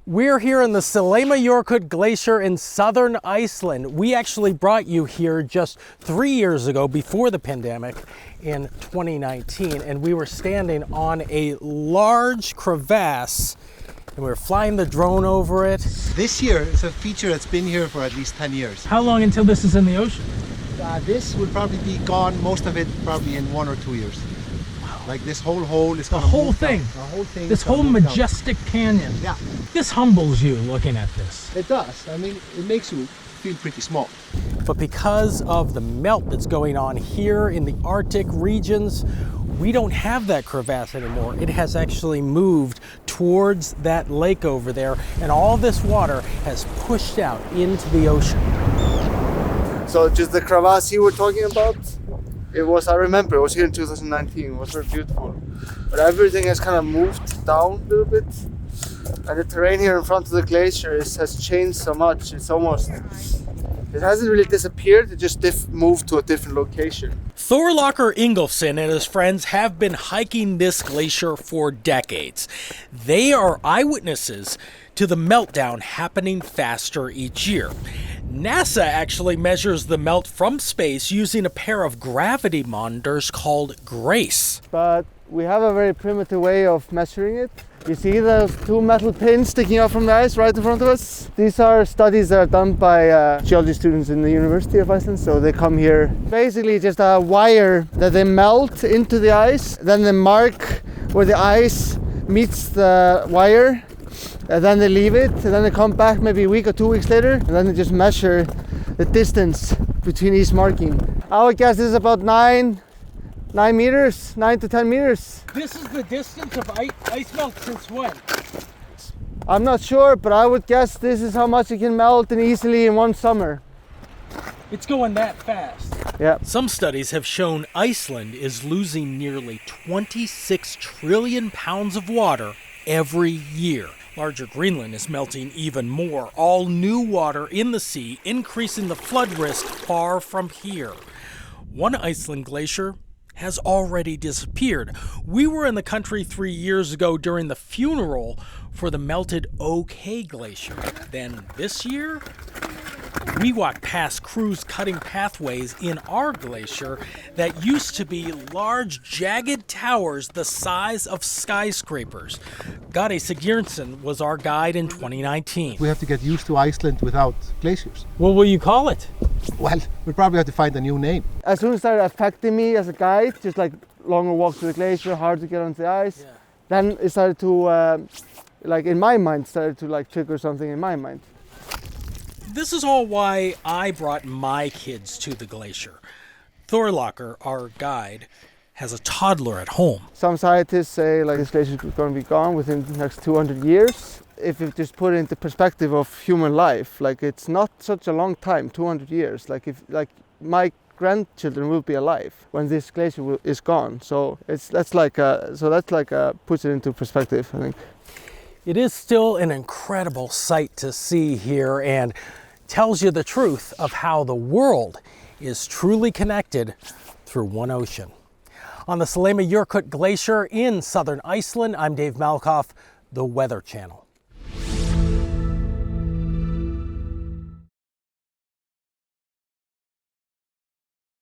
We're here in the Selema Glacier in southern Iceland. We actually brought you here just 3 years ago before the pandemic in 2019, and we were standing on a large crevasse and we were flying the drone over it. This year is a feature that's been here for at least 10 years. How long until this is in the ocean? This will probably be gone, most of it probably in 1 or 2 years. Like this whole hole is the whole thing. The whole thing. This whole majestic canyon. Yeah. This humbles you looking at this. It does. I mean, it makes you feel pretty small. But because of the melt that's going on here in the Arctic regions, we don't have that crevasse anymore. It has actually moved towards that lake over there, and all this water has pushed out into the ocean. So just the crevasse you were talking about, I remember it was here in 2019, it was very beautiful. But everything has kind of moved down a little bit. And the terrain here in front of the glacier has changed so much, it hasn't really disappeared, it just moved to a different location. Thorlakr Ingolfsson and his friends have been hiking this glacier for decades. They are eyewitnesses to the meltdown happening faster each year. NASA actually measures the melt from space using a pair of gravity monitors called GRACE. But we have a very primitive way of measuring it. You see the two metal pins sticking out from the ice right in front of us? These are studies that are done by geology students in the University of Iceland. So they come here, basically just a wire that they melt into the ice. Then they mark where the ice meets the wire. And then they leave it, and then they come back maybe a week or 2 weeks later, and then they just measure the distance between each marking. I would guess this is about 9 to 10 meters. This is the distance of ice melt since when? I'm not sure, but I would guess this is how much it can melt easily in one summer. It's going that fast. Yeah. Some studies have shown Iceland is losing nearly 26 trillion pounds of water every year. Larger Greenland is melting even more. All new water in the sea, increasing the flood risk far from here. One Iceland glacier has already disappeared. We were in the country 3 years ago during the funeral for the melted OK Glacier. Then this year, we walked past crews cutting pathways in our glacier that used to be large, jagged towers the size of skyscrapers. Gade Sigurdsson was our guide in 2019. We have to get used to Iceland without glaciers. What will you call it? Well, we'll probably have to find a new name. As soon as it started affecting me as a guide, just like longer walks to the glacier, hard to get onto the ice, then it started to, trigger something in my mind. This is all why I brought my kids to the glacier. Thorlakr, our guide, has a toddler at home. Some scientists say this glacier is going to be gone within the next 200 years. If you just put it into perspective of human life, it's not such a long time, 200 years. My grandchildren will be alive when this glacier is gone. So that's puts it into perspective, I think. It is still an incredible sight to see here and tells you the truth of how the world is truly connected through one ocean. On the Selema Glacier in southern Iceland, I'm Dave Malkoff, the Weather Channel.